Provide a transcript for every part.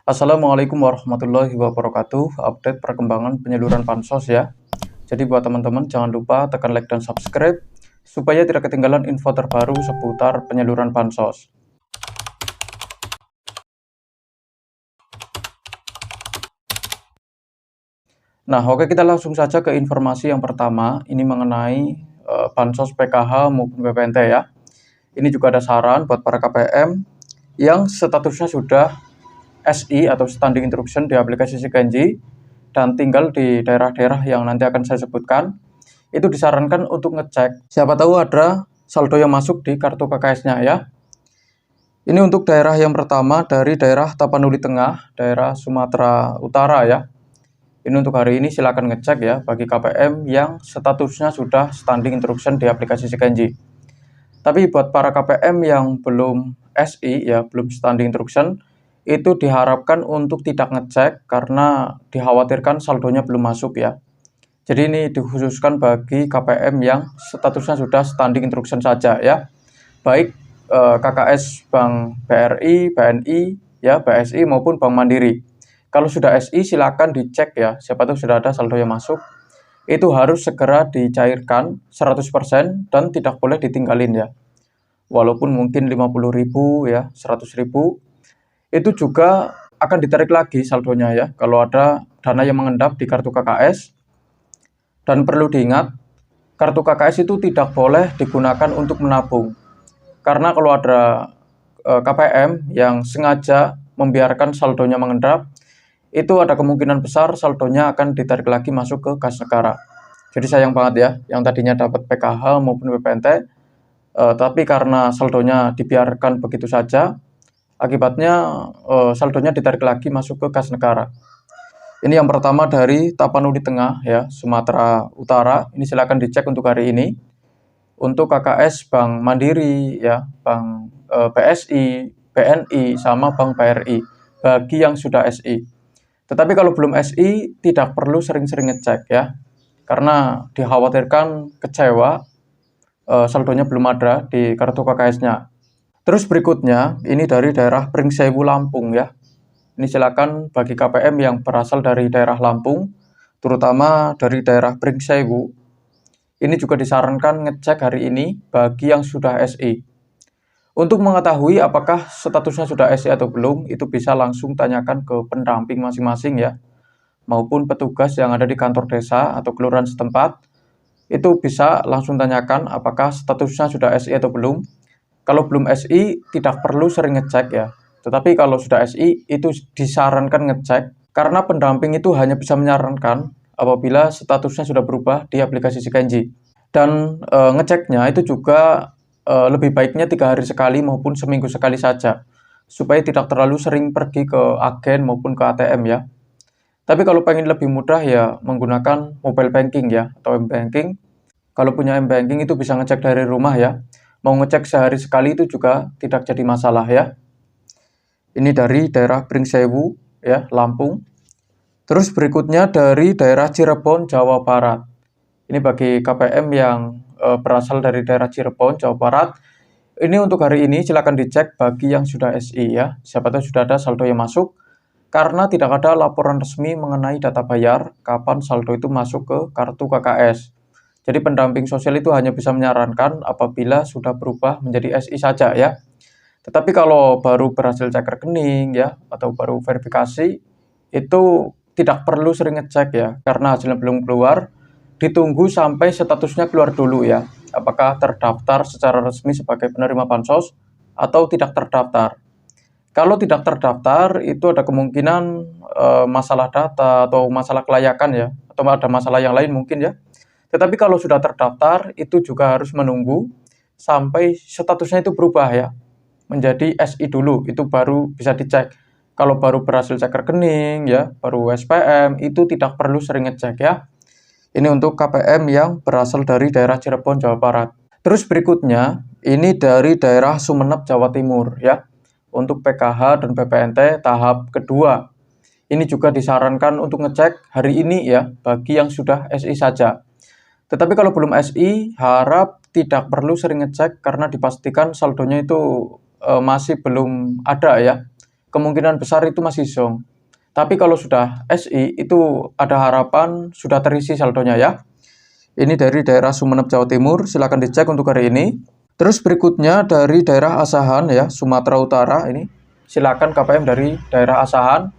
Assalamualaikum warahmatullahi wabarakatuh. Update perkembangan penyaluran bansos ya. Jadi buat teman-teman jangan lupa tekan like dan subscribe supaya tidak ketinggalan info terbaru seputar penyaluran bansos. Nah, oke, kita langsung saja ke informasi yang pertama. Ini mengenai bansos PKH maupun BPNT ya. Ini juga ada saran buat para KPM yang statusnya sudah SI atau Standing Instruction di aplikasi Sikenji dan tinggal di daerah-daerah yang nanti akan saya sebutkan. Itu disarankan untuk ngecek siapa tahu ada saldo yang masuk di kartu KKS-nya ya. Ini untuk daerah yang pertama dari daerah Tapanuli Tengah, daerah Sumatera Utara ya. Ini untuk hari ini silakan ngecek ya bagi KPM yang statusnya sudah Standing Instruction di aplikasi Sikenji. Tapi buat para KPM yang belum SI ya, belum Standing Instruction, itu diharapkan untuk tidak ngecek karena dikhawatirkan saldonya belum masuk ya. Jadi ini dikhususkan bagi KPM yang statusnya sudah Standing Instruction saja ya. Baik KKS Bank BRI, BNI, ya, BSI maupun Bank Mandiri. Kalau sudah SI silakan dicek ya, siapa tahu sudah ada saldo yang masuk. Itu harus segera dicairkan 100% dan tidak boleh ditinggalin ya. Walaupun mungkin 50.000 ya, 100.000, itu juga akan ditarik lagi saldonya ya kalau ada dana yang mengendap di kartu KKS. Dan perlu diingat, kartu KKS itu tidak boleh digunakan untuk menabung. Karena kalau ada KPM yang sengaja membiarkan saldonya mengendap, itu ada kemungkinan besar saldonya akan ditarik lagi masuk ke kas negara. Jadi sayang banget ya, yang tadinya dapat PKH maupun BPNT, tapi karena saldonya dibiarkan begitu saja, akibatnya saldonya ditarik lagi masuk ke kas negara. Ini yang pertama dari Tapanuli Tengah ya, Sumatera Utara. Ini silakan dicek untuk hari ini. Untuk KKS Bank Mandiri ya, Bank BSI, BNI sama Bank BRI bagi yang sudah SI. Tetapi kalau belum SI tidak perlu sering-sering ngecek ya. Karena dikhawatirkan kecewa saldonya belum ada di kartu KKS-nya. Terus berikutnya ini dari daerah Pringsewu Lampung ya. Ini silakan bagi KPM yang berasal dari daerah Lampung, terutama dari daerah Pringsewu. Ini juga disarankan ngecek hari ini bagi yang sudah SI. Untuk mengetahui apakah statusnya sudah SI atau belum, itu bisa langsung tanyakan ke pendamping masing-masing ya, maupun petugas yang ada di kantor desa atau kelurahan setempat. Itu bisa langsung tanyakan apakah statusnya sudah SI atau belum. Kalau belum SI, tidak perlu sering ngecek ya. Tetapi kalau sudah SI, itu disarankan ngecek, karena pendamping itu hanya bisa menyarankan apabila statusnya sudah berubah di aplikasi Sikenji. Dan ngeceknya itu juga lebih baiknya 3 hari sekali maupun seminggu sekali saja, supaya tidak terlalu sering pergi ke agen maupun ke ATM ya. Tapi kalau pengen lebih mudah ya menggunakan mobile banking ya, atau M-Banking. Kalau punya M-Banking itu bisa ngecek dari rumah ya. Mau ngecek sehari sekali itu juga tidak jadi masalah ya. Ini dari daerah Pringsewu ya, Lampung. Terus berikutnya dari daerah Cirebon, Jawa Barat. Ini bagi KPM yang berasal dari daerah Cirebon, Jawa Barat. Ini untuk hari ini silakan dicek bagi yang sudah SI ya. Siapa tahu sudah ada saldo yang masuk. Karena tidak ada laporan resmi mengenai data bayar kapan saldo itu masuk ke kartu KKS. Jadi pendamping sosial itu hanya bisa menyarankan apabila sudah berubah menjadi SI saja ya. Tetapi kalau baru berhasil cek rekening ya, atau baru verifikasi, itu tidak perlu sering ngecek ya, karena hasilnya belum keluar. Ditunggu sampai statusnya keluar dulu ya, apakah terdaftar secara resmi sebagai penerima bansos atau tidak terdaftar. Kalau tidak terdaftar, itu ada kemungkinan masalah data atau masalah kelayakan ya, atau ada masalah yang lain mungkin ya. Tetapi kalau sudah terdaftar, itu juga harus menunggu sampai statusnya itu berubah ya, menjadi SI dulu, itu baru bisa dicek. Kalau baru berhasil cek rekening ya, baru SPM, itu tidak perlu sering ngecek ya. Ini untuk KPM yang berasal dari daerah Cirebon, Jawa Barat. Terus berikutnya, ini dari daerah Sumeneb, Jawa Timur ya. Untuk PKH dan BPNT tahap kedua. Ini juga disarankan untuk ngecek hari ini ya, bagi yang sudah SI saja. Tetapi kalau belum SI, harap tidak perlu sering ngecek karena dipastikan saldonya itu masih belum ada ya. kemungkinan besar itu masih zonk. Tapi kalau sudah SI itu ada harapan sudah terisi saldonya ya. Ini dari daerah Sumeneb, Jawa Timur, silakan dicek untuk hari ini. Terus berikutnya dari daerah Asahan ya, Sumatera Utara ini. Silakan KPM dari daerah Asahan.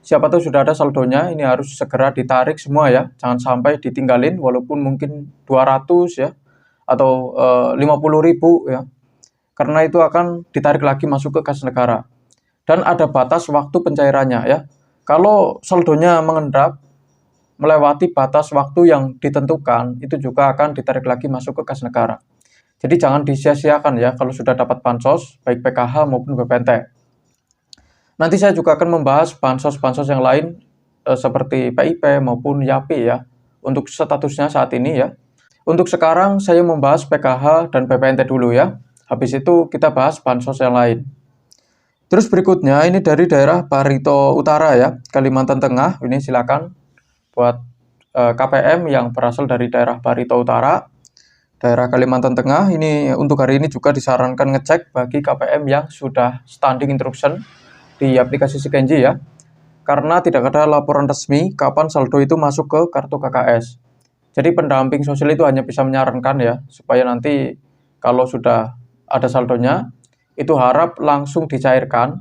Siapa tahu sudah ada saldonya, ini harus segera ditarik semua ya. Jangan sampai ditinggalin walaupun mungkin 200 ya atau 50.000 ya. Karena itu akan ditarik lagi masuk ke kas negara. Dan ada batas waktu pencairannya ya. Kalau saldonya mengendap melewati batas waktu yang ditentukan, itu juga akan ditarik lagi masuk ke kas negara. Jadi jangan disia-siakan ya kalau sudah dapat bansos, baik PKH maupun BPNT. Nanti saya juga akan membahas bansos-bansos yang lain seperti PIP maupun YAPI ya, untuk statusnya saat ini ya. Untuk sekarang saya membahas PKH dan BPNT dulu ya. Habis itu kita bahas bansos yang lain. Terus berikutnya ini dari daerah Barito Utara ya, Kalimantan Tengah. Ini silakan buat KPM yang berasal dari daerah Barito Utara, daerah Kalimantan Tengah. Ini untuk hari ini juga disarankan ngecek bagi KPM yang sudah standing instruction di aplikasi Sikenji ya. Karena tidak ada laporan resmi kapan saldo itu masuk ke kartu KKS. Jadi pendamping sosial itu hanya bisa menyarankan ya, supaya nanti kalau sudah ada saldonya, itu harap langsung dicairkan.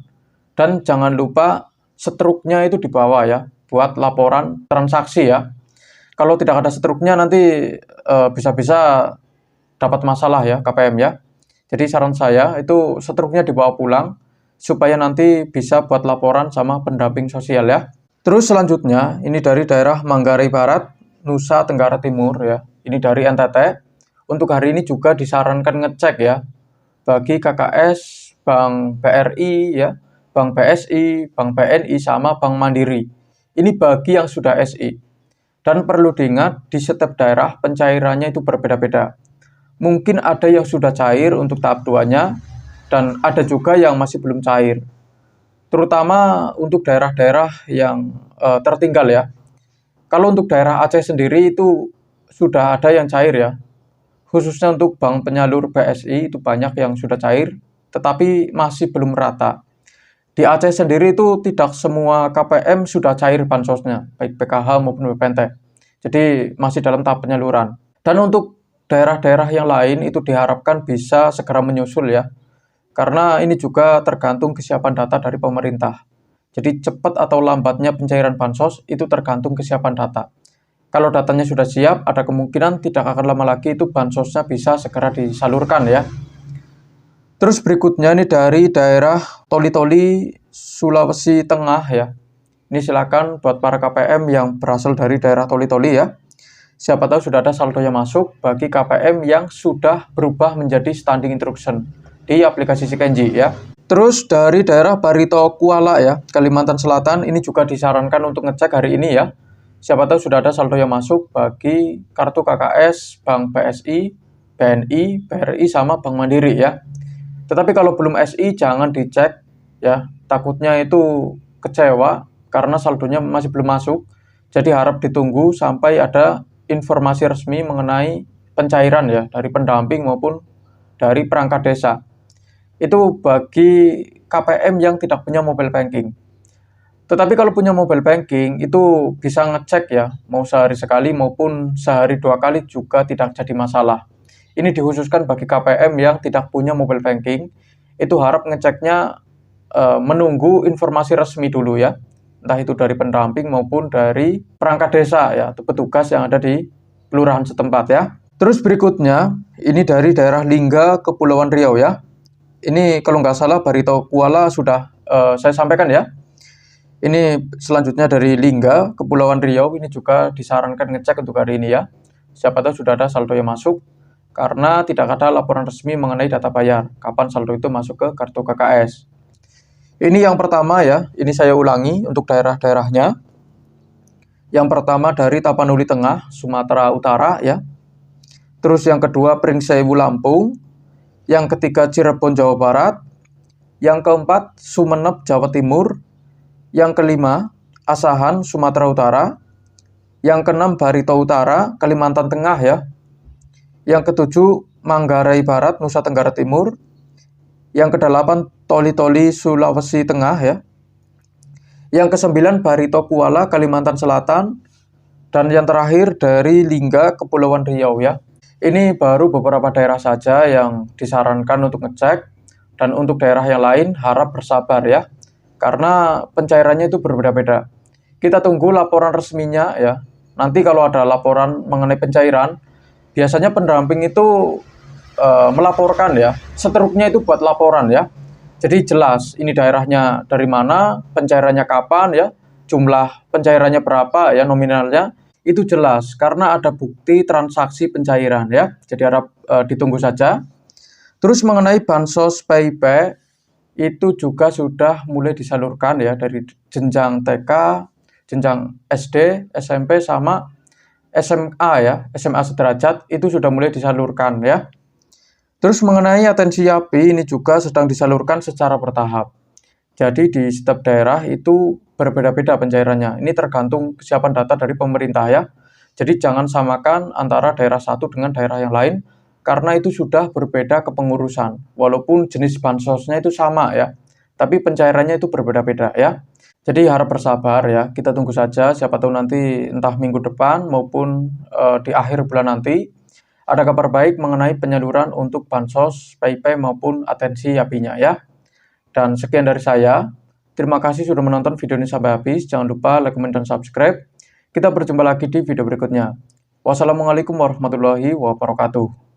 Dan jangan lupa struknya itu dibawa ya, buat laporan transaksi ya. Kalau tidak ada struknya nanti bisa-bisa dapat masalah ya KPM ya. Jadi saran saya itu struknya dibawa pulang, supaya nanti bisa buat laporan sama pendamping sosial ya. Terus selanjutnya, ini dari daerah Manggarai Barat, Nusa Tenggara Timur ya. Ini dari NTT. Untuk hari ini juga disarankan ngecek ya, bagi KKS, Bank BRI ya, Bank BSI, Bank BNI, sama Bank Mandiri. Ini bagi yang sudah SI. Dan perlu diingat, di setiap daerah pencairannya itu berbeda-beda. Mungkin ada yang sudah cair untuk tahap 2-nya, dan ada juga yang masih belum cair. Terutama untuk daerah-daerah yang tertinggal ya. Kalau untuk daerah Aceh sendiri itu sudah ada yang cair ya. Khususnya untuk bank penyalur BSI itu banyak yang sudah cair, tetapi masih belum rata. Di Aceh sendiri itu tidak semua KPM sudah cair bansosnya, baik PKH maupun BPNT. Jadi masih dalam tahap penyaluran. Dan untuk daerah-daerah yang lain itu diharapkan bisa segera menyusul ya. Karena ini juga tergantung kesiapan data dari pemerintah. Jadi cepat atau lambatnya pencairan bansos itu tergantung kesiapan data. Kalau datanya sudah siap, ada kemungkinan tidak akan lama lagi itu bansosnya bisa segera disalurkan ya. Terus berikutnya ini dari daerah Toli-Toli, Sulawesi Tengah ya. Ini silakan buat para KPM yang berasal dari daerah Toli-Toli ya. Siapa tahu sudah ada saldo yang masuk bagi KPM yang sudah berubah menjadi standing instruction di aplikasi Sikenji ya. Terus dari daerah Barito Kuala ya, Kalimantan Selatan, ini juga disarankan untuk ngecek hari ini ya. Siapa tahu sudah ada saldo yang masuk bagi kartu KKS, Bank BSI, BNI, BRI, sama Bank Mandiri ya. Tetapi kalau belum SI jangan dicek ya, takutnya itu kecewa karena saldonya masih belum masuk. Jadi harap ditunggu sampai ada informasi resmi mengenai pencairan ya, dari pendamping maupun dari perangkat desa. Itu bagi KPM yang tidak punya mobile banking. Tetapi kalau punya mobile banking itu bisa ngecek ya, mau sehari sekali maupun sehari 2 kali juga tidak jadi masalah. Ini dikhususkan bagi KPM yang tidak punya mobile banking, itu harap ngeceknya menunggu informasi resmi dulu ya. Entah itu dari pendamping maupun dari perangkat desa ya, atau petugas yang ada di kelurahan setempat ya. Terus berikutnya, ini dari daerah Lingga, Kepulauan Riau ya. Ini kalau nggak salah Barito Kuala sudah saya sampaikan ya. Ini selanjutnya dari Lingga, Kepulauan Riau, ini juga disarankan ngecek untuk hari ini ya. Siapa tahu sudah ada saldo yang masuk, karena tidak ada laporan resmi mengenai data bayar, kapan saldo itu masuk ke kartu KKS. Ini yang pertama ya, ini saya ulangi untuk daerah-daerahnya. Yang pertama dari Tapanuli Tengah, Sumatera Utara ya. Terus yang kedua Pringsewu, Lampung. Yang ketiga Cirebon, Jawa Barat. Yang keempat Sumeneb, Jawa Timur. Yang kelima, Asahan, Sumatera Utara. Yang keenam, Barito Utara, Kalimantan Tengah ya. Yang ketujuh, Manggarai Barat, Nusa Tenggara Timur. Yang kedelapan, Toli-Toli, Sulawesi Tengah ya. Yang ke-9 Barito Kuala, Kalimantan Selatan. Dan yang terakhir dari Lingga, Kepulauan Riau ya. Ini baru beberapa daerah saja yang disarankan untuk ngecek. Dan untuk daerah yang lain harap bersabar ya. Karena pencairannya itu berbeda-beda. Kita tunggu laporan resminya ya. Nanti kalau ada laporan mengenai pencairan, biasanya pendamping itu melaporkan ya. Seterusnya itu buat laporan ya. Jadi jelas ini daerahnya dari mana, pencairannya kapan ya, jumlah pencairannya berapa ya, nominalnya itu jelas karena ada bukti transaksi pencairan ya. Jadi harap ditunggu saja. Terus mengenai bansos PIP itu juga sudah mulai disalurkan ya dari jenjang TK, jenjang SD, SMP sama SMA ya, SMA sederajat itu sudah mulai disalurkan ya. Terus mengenai atensi YAPI ini juga sedang disalurkan secara bertahap. Jadi di setiap daerah itu berbeda-beda pencairannya. Ini tergantung kesiapan data dari pemerintah ya. Jadi jangan samakan antara daerah satu dengan daerah yang lain karena itu sudah berbeda kepengurusan. Walaupun jenis bansosnya itu sama ya, tapi pencairannya itu berbeda-beda ya. Jadi harap bersabar ya, kita tunggu saja siapa tahu nanti entah minggu depan maupun di akhir bulan nanti ada kabar baik mengenai penyaluran untuk bansos, PIP maupun atensi YAPI-nya ya. Dan sekian dari saya. Terima kasih sudah menonton video ini sampai habis. Jangan lupa like, comment, dan subscribe. Kita berjumpa lagi di video berikutnya. Wassalamualaikum warahmatullahi wabarakatuh.